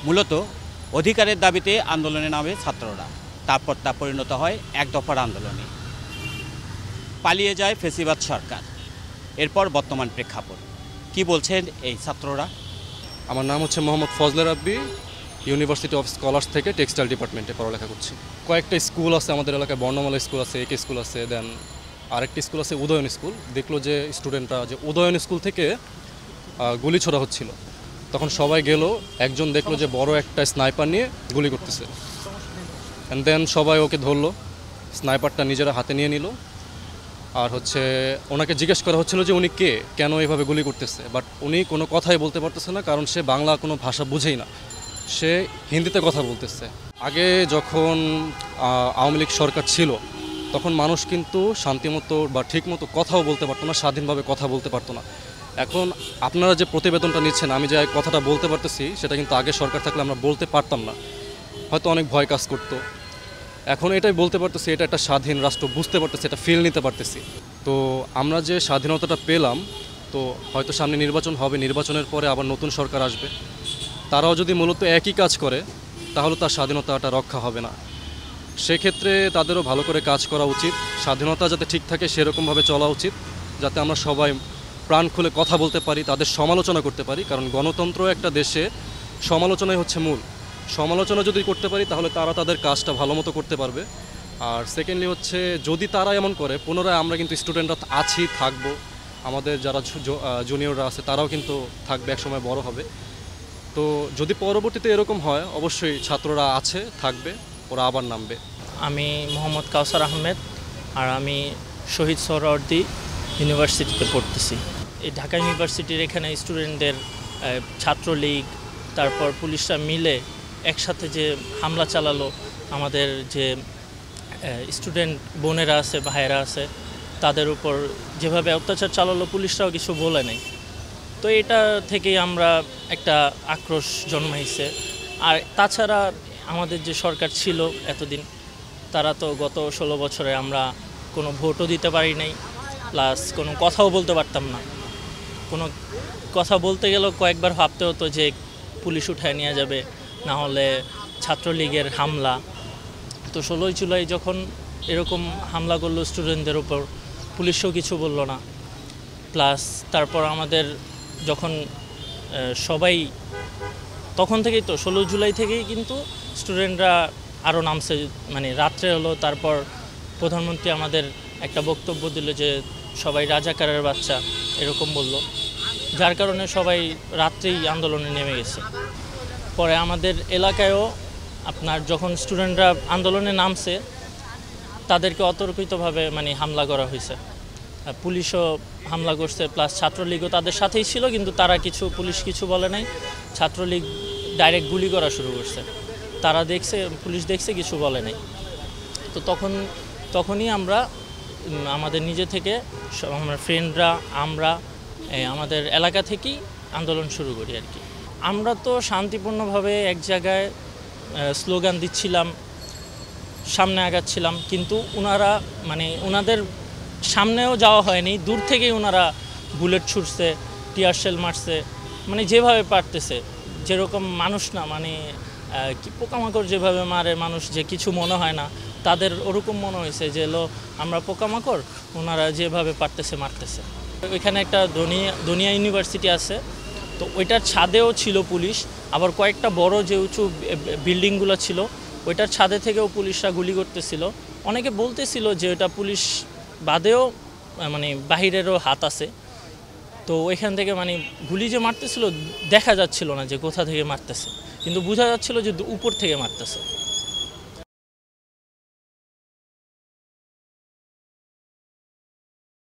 মূলত অধিকারের দাবিতে আন্দোলনে নামে ছাত্ররা, তারপর তা পরিণত হয় এক দফার আন্দোলনে। পালিয়ে যায় ফ্যাসিবাদ সরকার। এরপর বর্তমান প্রেক্ষাপট কি বলছেন এই ছাত্ররা? আমার নাম হচ্ছে মোহাম্মদ ফজলে রাব্বি, ইউনিভার্সিটি অফ স্কলার্স থেকে টেক্সটাইল ডিপার্টমেন্টে পড়ালেখা করছি। কয়েকটা স্কুল আছে আমাদের এলাকায়, বর্ণমালা স্কুল আছে, একে স্কুল আছে, দেন আরেকটি স্কুল আছে উদয়ন স্কুল। দেখলো যে স্টুডেন্টরা যে উদয়ন স্কুল থেকে গুলি ছোড়া হচ্ছিল, তখন সবাই গেল। একজন দেখলো যে বড় একটা স্নাইপার নিয়ে গুলি করতেছে, অ্যান্ড দেন সবাই ওকে ধরলো, স্নাইপারটা নিজেরা হাতে নিয়ে নিল। আর ওনাকে জিজ্ঞেস করা হচ্ছিল যে উনি কে, কেন এভাবে গুলি করতেছে, বাট উনি কোনো কথাই বলতে পারতেছে না, কারণ সে বাংলা কোনো ভাষা বুঝেই না, সে হিন্দিতে কথা বলতেছে। আগে যখন আওয়ামী লীগ সরকার ছিল, তখন মানুষ কিন্তু শান্তিমতো বা ঠিকমতো কথাও বলতে পারতো না, স্বাধীনভাবে কথা বলতে পারতো না। এখন আপনারা যে প্রতিবেদনটা নিচ্ছেন, আমি যে কথাটা বলতে পারতেছি, সেটা কিন্তু আগে সরকার থাকলে আমরা বলতে পারতাম না, হয়তো অনেক ভয় কাজ করতো। এখন এটাই বলতে পারতেছি, এটা একটা স্বাধীন রাষ্ট্র, বুঝতে পারতেছি, এটা ফিল নিতে পারতেছি। তো আমরা যে স্বাধীনতাটা পেলাম, তো হয়তো সামনে নির্বাচন হবে, নির্বাচনের পরে আবার নতুন সরকার আসবে, তারাও যদি মূলত একই কাজ করে, তাহলে তার স্বাধীনতাটা রক্ষা হবে না। সেক্ষেত্রে তাদেরও ভালো করে কাজ করা উচিত, স্বাধীনতা যাতে ঠিক থাকে সেরকমভাবে চলা উচিত, যাতে আমরা সবাই প্রাণ খুলে কথা বলতে পারি, তাদের সমালোচনা করতে পারি। কারণ গণতন্ত্র একটা দেশে সমালোচনাই হচ্ছে মূল। সমালোচনা যদি করতে পারি, তাহলে তারা তাদের কাজটা ভালো মতো করতে পারবে। আর সেকেন্ডলি যদি তারা এমন করে, পুনরায় আমরা কিন্তু স্টুডেন্টরা আছি, থাকবো, আমাদের যারা জুনিয়ররা আছে তারাও কিন্তু থাকবে, একসময় বড় হবে। তো যদি পরবর্তীতে এরকম হয়, অবশ্যই ছাত্ররা আছে, থাকবে, ওরা আবার নামবে। আমি মোহাম্মদ কাউসার আহমেদ, আর আমি শহীদ সোহরাওয়ার্দী ইউনিভার্সিটিতে পড়তেছি। এই ঢাকা ইউনিভার্সিটির এখানে স্টুডেন্টদের ছাত্রলীগ, তারপর পুলিশরা মিলে একসাথে যে হামলা চালালো, আমাদের যে স্টুডেন্ট বোনেরা আছে, ভাইয়েরা আছে, তাদের উপর যেভাবে অত্যাচার চালালো, পুলিশরাও কিছু বলে নেই। তো এটা থেকেই আমরা একটা আক্রোশ জন্মাইছে। আর তাছাড়া আমাদের যে সরকার ছিল এতদিন, তারা তো গত 16 বছরে আমরা কোনো ভোটও দিতে পারি নাই, প্লাস কোনো কথাও বলতে পারতাম না। কোনো কথা বলতে গেলেও কয়েকবার ভাবতে হতো যে পুলিশ উঠায় নিয়ে যাবে, না হলে ছাত্রলীগের হামলা। তো 16ই জুলাই যখন এরকম হামলা করলো স্টুডেন্টদের উপর, পুলিশও কিছু বলল না। প্লাস তারপর আমাদের যখন সবাই, তখন থেকেই তো 16 জুলাই থেকেই কিন্তু স্টুডেন্টরা আরও নামছে, মানে রাত্রে হলো। তারপর প্রধানমন্ত্রী আমাদের একটা বক্তব্য দিল যে সবাই রাজাকারের বাচ্চা, এরকম বলল, যার কারণে সবাই রাত্রেই আন্দোলনে নেমে গেছে। পরে আমাদের এলাকায়ও আপনার যখন স্টুডেন্টরা আন্দোলনে নামছে, তাদেরকে অতর্কিতভাবে মানে হামলা করা হয়েছে। পুলিশও হামলা করছে, প্লাস ছাত্রলীগও তাদের সাথেই ছিল, কিন্তু তারা পুলিশ কিছু বলে নাই। ছাত্রলীগ ডাইরেক্ট গুলি করা শুরু করছে, তারা দেখছে, পুলিশ দেখছে, কিছু বলে নাই। তো তখনই আমরা আমাদের নিজে থেকে, আমার ফ্রেন্ডরা, আমরা আমাদের এলাকা থেকেই আন্দোলন শুরু করি আর কি। আমরা তো শান্তিপূর্ণভাবে এক জায়গায় স্লোগান দিচ্ছিলাম, সামনে আগাচ্ছিলাম, কিন্তু ওনারা ওনাদের সামনেও যাওয়া হয়নি, দূর থেকেই ওনারা বুলেট ছুটছে, টিয়ার শেল মারছে, যেভাবে পারতেছে। যেরকম মানুষ না, পোকামাকড় যেভাবে মারে মানুষ, যে কিছু মনে হয় না, তাদের ওরকম মনে হয়েছে যে আমরা পোকামাকড়, ওনারা যেভাবে পারতেছে মারতেছে। ওইখানে একটা দুনিয়া ইউনিভার্সিটি আছে, তো ওইটার ছাদেও ছিল পুলিশ। আবার কয়েকটা বড় যে উঁচু বিল্ডিংগুলো ছিল, ওইটার ছাদে থেকেও পুলিশরা গুলি করতেছিল। অনেকে বলতেছিল যে ওটা পুলিশ বাদেও বাহিরেরও হাত আছে। তো ওইখান থেকে গুলি যে মারতেছিল, দেখা যাচ্ছিল না যে কোথা থেকে মারতেছে, কিন্তু বোঝা যাচ্ছিল যে উপর থেকে মারতেছে।